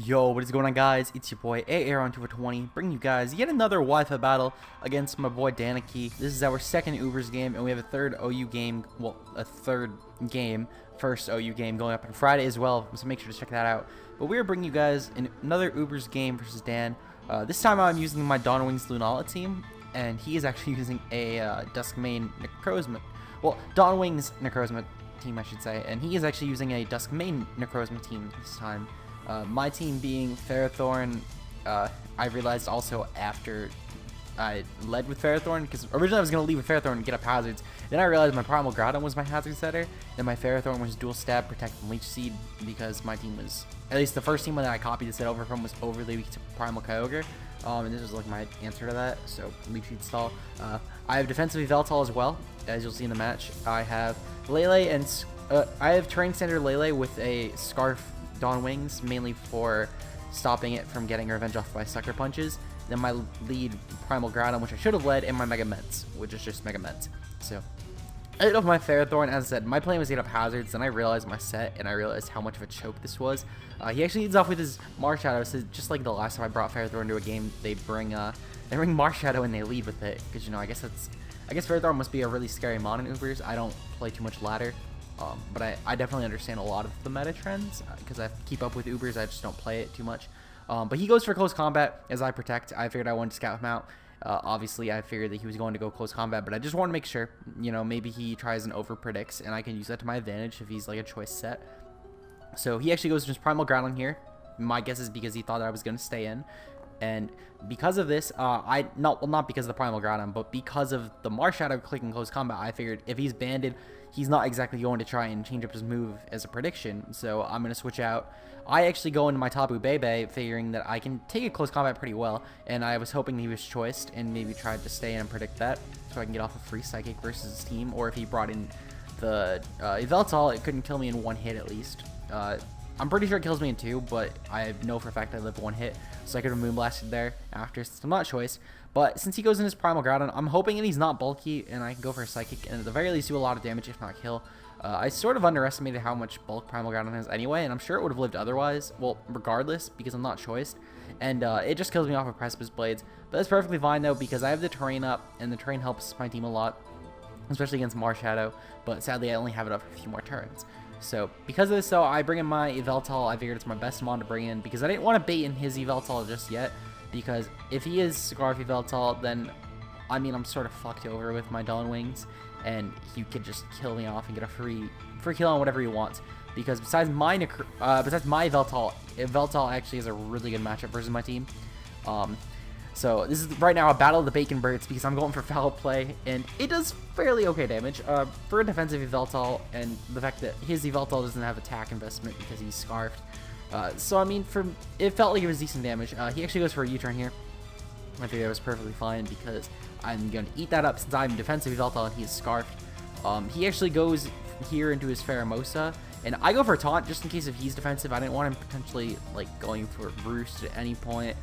Yo, what is going on, guys? It's your boy AAron2420 bringing you guys yet another Wi-Fi battle against my boy Danekii. This is our second Ubers game, and we have a third OU game, well, first OU game going up on Friday as well, so make sure to check that out. But we are bringing you guys another Ubers game versus Dan. This time I'm using my Dawnwings Lunala team, and he is actually using a Duskmane Necrozma, well, Dawnwings Necrozma team, I should say, and he is actually using a Duskmane Necrozma team this time. My team being Ferrothorn. I realized also after I led with Ferrothorn, because originally I was going to lead with Ferrothorn and get up hazards. Then I realized my Primal Groudon was my hazard setter. Then my Ferrothorn was dual stab, protect, and leech seed, because my team was, at least the first team that I copied the set over from, was overly weak to Primal Kyogre. And this was like my answer to that, so leech seed stall. I have defensive Yveltal as well, as you'll see in the match. I have Lele and I have Terrain Standard Lele with a Scarf Dawnwings, mainly for stopping it from getting revenge off by Sucker Punches. Then my lead Primal Groudon, which I should have led, and my Mega Ments, which is just Mega Ments. So I hit off my Ferrothorn. As I said, my plan was to get up hazards, then I realized my set, and I realized how much of a choke this was. He actually leads off with his Marshadow, so just like the last time I brought Ferrothorn to a game, they bring Marshadow and they lead with it, because, you know, I guess Ferrothorn must be a really scary mon in Ubers. I don't play too much ladder. But I definitely understand a lot of the meta trends, because I keep up with Ubers. I just don't play it too much. But he goes for close combat as I protect. I figured I wanted to scout him out. Obviously, I figured that he was going to go close combat, but I just want to make sure, you know, maybe he tries and over predicts, and I can use that to my advantage if he's like a choice set. So he actually goes to his Primal Groudon here. My guess is because he thought that I was going to stay in. And because of this, not because of the Primal Groudon, but because of the Marshadow clicking close combat, I figured if he's banded, he's not exactly going to try and change up his move as a prediction. So I'm going to switch out. I actually go into my Tapu Bebe, figuring that I can take a close combat pretty well, and I was hoping he was choiced and maybe tried to stay in and predict that, so I can get off a free Psychic versus his team, or if he brought in the Yveltal, it couldn't kill me in one hit at least. I'm pretty sure it kills me in two, but I know for a fact I live one hit, so I could have Moonblasted there after, since I'm not choice. But since he goes in his Primal Groudon, I'm hoping that he's not bulky, and I can go for a Psychic, and at the very least do a lot of damage, if not kill. I sort of underestimated how much bulk Primal Groudon has anyway, and I'm sure it would have lived otherwise, well, regardless, because I'm not choiced. And it just kills me off with Precipice Blades. But that's perfectly fine, though, because I have the Terrain up, and the Terrain helps my team a lot, especially against Marshadow, but sadly I only have it up for a few more turns. So, because of this, though, I bring in my Yveltal. I figured it's my best mon to bring in, because I didn't want to bait in his Yveltal just yet, because if he is Scarf Yveltal, then, I mean, I'm sort of fucked over with my Dawnwings, and he could just kill me off and get a free kill on whatever he wants, because besides my Yveltal, Yveltal actually has a really good matchup versus my team. So this is right now a battle of the Bacon Birds, because I'm going for foul play, and it does fairly okay damage for a defensive Yveltal, and the fact that his Yveltal doesn't have attack investment because he's scarfed. So I mean, it felt like it was decent damage. He actually goes for a U-turn here. I think that was perfectly fine, because I'm going to eat that up since I'm defensive Yveltal and he's scarfed. He actually goes here into his Pheromosa, and I go for a taunt just in case if he's defensive. I didn't want him potentially like going for Roost at any point,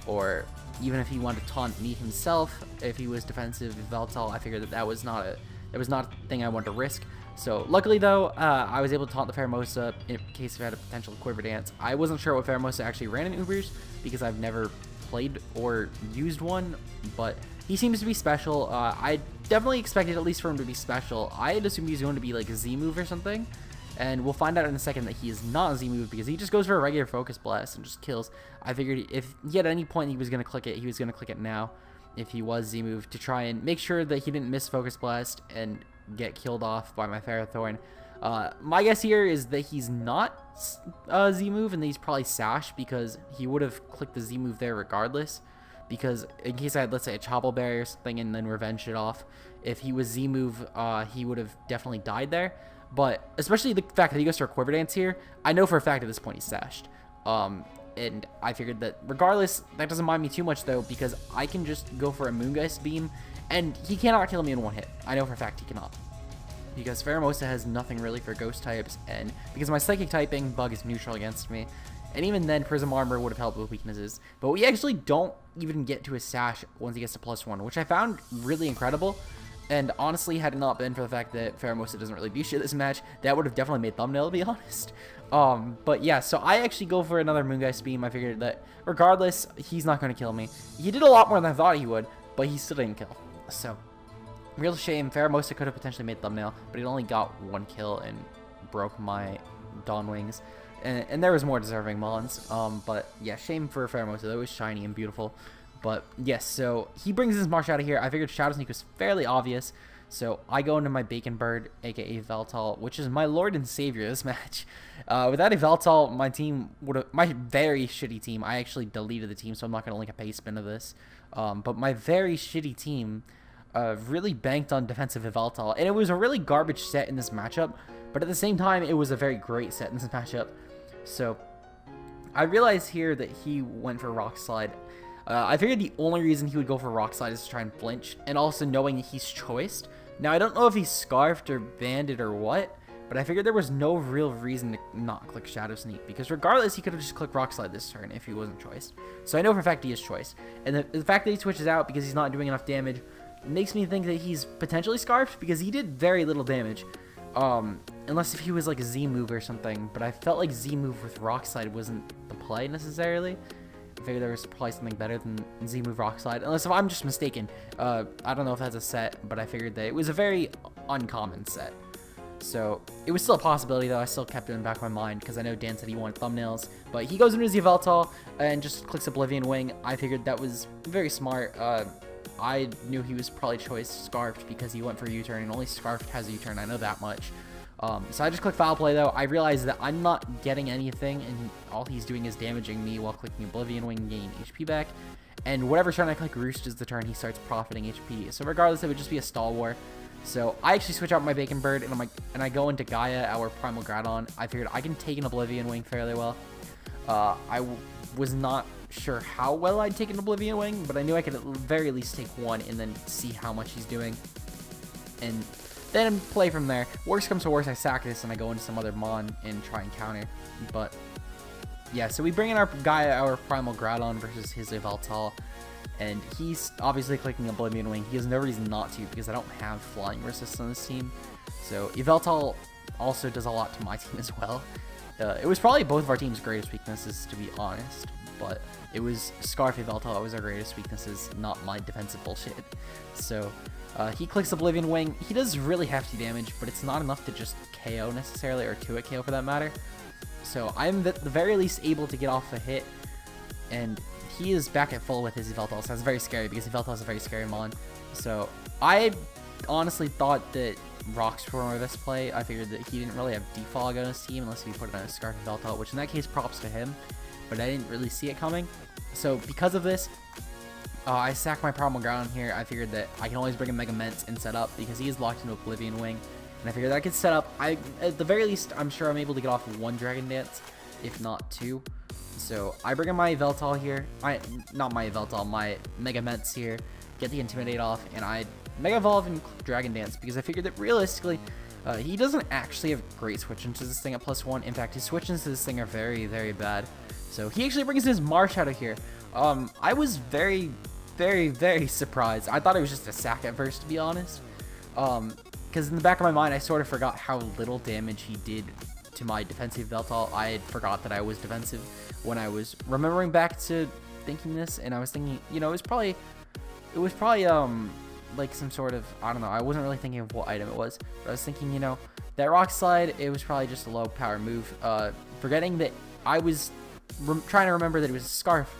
or even if he wanted to taunt me himself if he was defensive Yveltal. I figured that was not a thing I wanted to risk. So luckily, though, I was able to taunt the Pheromosa in case it had a potential Quiver Dance. I wasn't sure what Pheromosa actually ran in Ubers, because I've never played or used one, but he seems to be special. I definitely expected at least for him to be special. I had assumed he was going to be like a Z-move or something, and we'll find out in a second that he is not a Z-move, because he just goes for a regular Focus Blast and just kills. I figured if he at any point he was going to click it, he was going to click it now if he was Z-move, to try and make sure that he didn't miss Focus Blast and get killed off by my Ferrothorn. My guess here is that he's not a Z-move, and that he's probably Sash, because he would have clicked the Z-move there regardless, because in case I had, let's say, a Chobble Berry or something and then revenged it off, if he was Z-move, he would have definitely died there. But especially the fact that he goes for a Quiver Dance here, I know for a fact at this point he's Sashed. And I figured that regardless, that doesn't mind me too much, though, because I can just go for a Moongeist Beam, and he cannot kill me in one hit. I know for a fact he cannot, because Pheromosa has nothing really for ghost types, and because my Psychic typing, Bug is neutral against me, and even then Prism Armor would have helped with weaknesses. But we actually don't even get to his Sash once he gets to +1, which I found really incredible, And honestly, had it not been for the fact that Pheromosa doesn't really do shit this match, that would have definitely made thumbnail, to be honest. But yeah, so I actually go for another Moongeist Beam. I figured that regardless, he's not going to kill me. He did a lot more than I thought he would, but he still didn't kill. So, real shame. Pheromosa could have potentially made thumbnail, but he only got 1 kill and broke my Dawn Wings. And there was more deserving Mons. But yeah, shame for Pheromosa. That was shiny and beautiful. But yes, so he brings his Marsh out of here. I figured Shadow Sneak was fairly obvious. So I go into my Bacon Bird, aka Veltal, which is my lord and savior this match. Without a Veltal, my team would have, my very shitty team, I actually deleted the team, so I'm not going to link a paste spin to this. But my very shitty team really banked on defensive Veltal. And it was a really garbage set in this matchup, but at the same time, it was a very great set in this matchup. So I realized here that he went for Rock Slide. I figured the only reason he would go for Rock Slide is to try and flinch, and also knowing he's choiced. Now, I don't know if he's Scarfed or Banded or what, but I figured there was no real reason to not click Shadow Sneak, because regardless, he could have just clicked Rock Slide this turn if he wasn't choiced. So I know for a fact he is choiced. And the fact that he switches out because he's not doing enough damage makes me think that he's potentially Scarfed, because he did very little damage. Unless if he was like a Z-move or something, but I felt like Z-move with Rock Slide wasn't the play necessarily. I figured there was probably something better than Z-move Rock Slide, unless if I'm just mistaken. I don't know if that's a set, but I figured that it was a very uncommon set. So it was still a possibility, though. I still kept it in the back of my mind because I know Dan said he wanted thumbnails. But he goes into his Yveltal and just clicks Oblivion Wing. I figured that was very smart. I knew he was probably choiced Scarfed because he went for a U-turn, and only Scarfed has a U-turn. I know that much. So I just clicked Foul Play, though. I realized that I'm not getting anything, and all he's doing is damaging me while clicking Oblivion Wing and gaining HP back. And whatever turn I click Roost is the turn he starts profiting HP. So regardless, it would just be a stall war. So I actually switch out my Bacon Bird, and I go into Gaia, our Primal Groudon. I figured I can take an Oblivion Wing fairly well. I was not sure how well I'd take an Oblivion Wing, but I knew I could at the very least take one and then see how much he's doing. And then play from there. Worst comes to worst, I sack this and I go into some other Mon and try and counter. But yeah, so we bring in our Gaia, our Primal Groudon versus his Yveltal. And he's obviously clicking Oblivion Wing. He has no reason not to because I don't have flying resist on this team. So Yveltal also does a lot to my team as well. It was probably both of our team's greatest weaknesses, to be honest. But it was Scarf Yveltal that was our greatest weaknesses, not my defensive bullshit. So he clicks Oblivion Wing. He does really hefty damage, but it's not enough to just KO necessarily, or 2-hit KO for that matter. So I'm at the very least able to get off a hit, and he is back at full with his Yveltal, so that's very scary because Yveltal is a very scary Mon. So I honestly thought that Rocks were my best play. I figured that he didn't really have Defog on his team unless he put it on a Scarf Yveltal, which in that case props to him, but I didn't really see it coming. So because of this, I sack my Primal Groudon here. I figured that I can always bring a Mega Ments and set up because he is locked into Oblivion Wing. And I figured that I could set up. At the very least, I'm sure I'm able to get off 1 Dragon Dance, if not 2. So I bring in my Yveltal here. Not my Yveltal, my Mega Ments here. Get the Intimidate off, and I Mega Evolve and Dragon Dance because I figured that realistically, he doesn't actually have great switch into this thing at +1. In fact, his switch into this thing are very, very bad. So he actually brings his Marsh out of here. I was very, very, very surprised. I thought it was just a sack at first, to be honest. Because in the back of my mind, I sort of forgot how little damage he did to my defensive Yveltal. I forgot that I was defensive when I was remembering back to thinking this, and I was thinking, you know, it was probably like some sort of, I don't know, I wasn't really thinking of what item it was, but I was thinking, you know, that Rock Slide, it was probably just a low power move, forgetting that I was trying to remember that it was a Scarf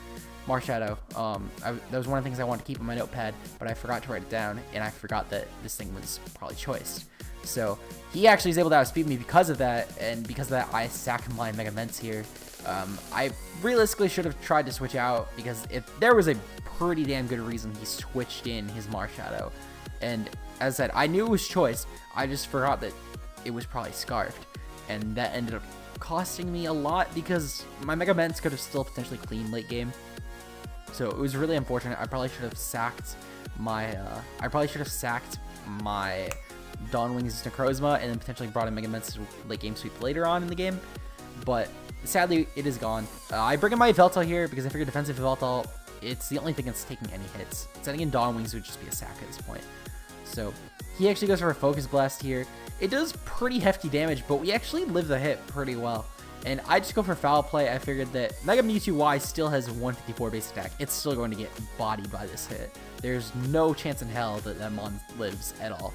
Marshadow. That was one of the things I wanted to keep on my notepad, but I forgot to write it down, and I forgot that this thing was probably choiced. So he actually is able to outspeed me because of that, and because of that, I sack my Mega Ments here. I realistically should have tried to switch out, because if there was a pretty damn good reason he switched in his Marshadow, and as I said, I knew it was choice, I just forgot that it was probably Scarfed, and that ended up costing me a lot, because my Mega Ments could have still potentially cleaned late game. So it was really unfortunate. I probably should have sacked my Dawn Wings Necrozma and then potentially brought in Mega Ments to late game sweep later on in the game. But sadly, it is gone. I bring in my Yveltal here because I figured defensive Yveltal, it's the only thing that's taking any hits. Setting in Dawn Wings would just be a sack at this point. So he actually goes for a Focus Blast here. It does pretty hefty damage, but we actually live the hit pretty well. And I just go for Foul Play. I figured that Mega Mewtwo Y still has 154 base attack. It's still going to get bodied by this hit. There's no chance in hell that that Mon lives at all.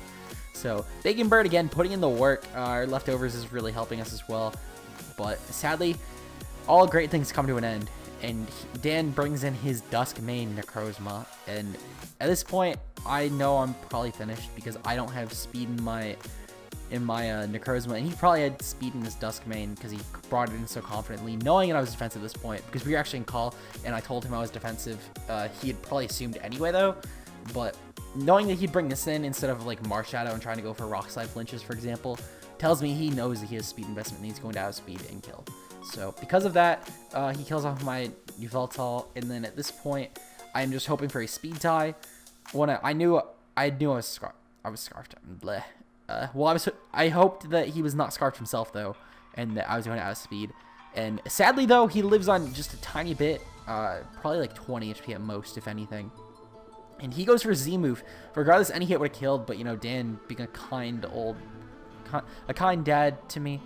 So Bacon Bird, again, putting in the work. Our leftovers is really helping us as well. But sadly, all great things come to an end. And Dan brings in his Dusk main Necrozma. And at this point, I know I'm probably finished because I don't have speed in my Necrozma, and he probably had speed in his Dusk main because he brought it in so confidently, knowing that I was defensive at this point, because we were actually in call, and I told him I was defensive. He had probably assumed anyway, though, but knowing that he'd bring this in instead of, like, Marshadow and trying to go for Rock Slide flinches, for example, tells me he knows that he has speed investment, and he's going to outspeed and kill. So, because of that, he kills off my Yveltal, and then at this point, I'm just hoping for a speed tie. When I knew I was scarfed. Bleh. Well, I hoped that he was not scarfed himself, though, and that I was going to outspeed. And sadly, though, he lives on just a tiny bit, probably like 20 HP at most, if anything. And he goes for a Z move. Regardless, any hit would have killed, but, you know, Dan being a kind dad to me,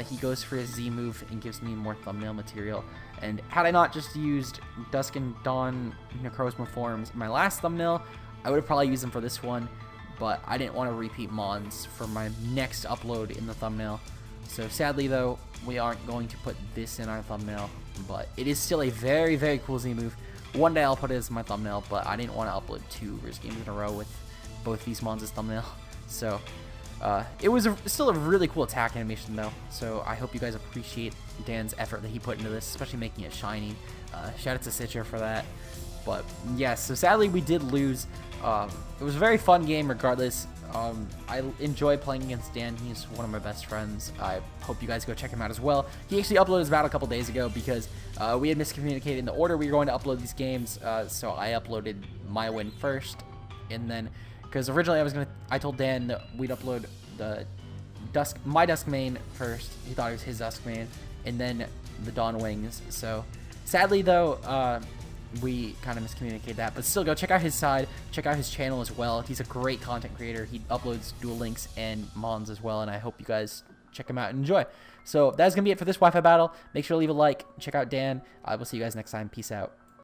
he goes for a Z move and gives me more thumbnail material. And had I not just used Dusk and Dawn Necrozma forms in my last thumbnail, I would have probably used them for this one. But I didn't want to repeat Mons for my next upload in the thumbnail. So sadly, though, we aren't going to put this in our thumbnail. But it is still a very, very cool Z move. One day I'll put it as my thumbnail, but I didn't want to upload 2 Risk games in a row with both these Mons as thumbnail. So it was still a really cool attack animation, though. So I hope you guys appreciate Dan's effort that he put into this, especially making it shiny. Shout out to Citra for that. But yeah, so sadly we did lose. It was a very fun game regardless. I enjoy playing against Dan. He's one of my best friends. I hope you guys go check him out as well. He actually uploaded his battle a couple days ago because we had miscommunicated in the order we were going to upload these games. So I uploaded my win first, and then because originally I told Dan that we'd upload my Dusk main first. He thought it was his Dusk main, and then the Dawn Wings. So sadly, though, we kind of miscommunicated that, but still go check out his side, check out his channel as well. He's a great content creator. He uploads Duel Links and Mons as well, and I hope you guys check him out and enjoy. So that's gonna be it for this Wi-Fi battle. Make sure to leave a like, check out Dan. I will see you guys next time. Peace out.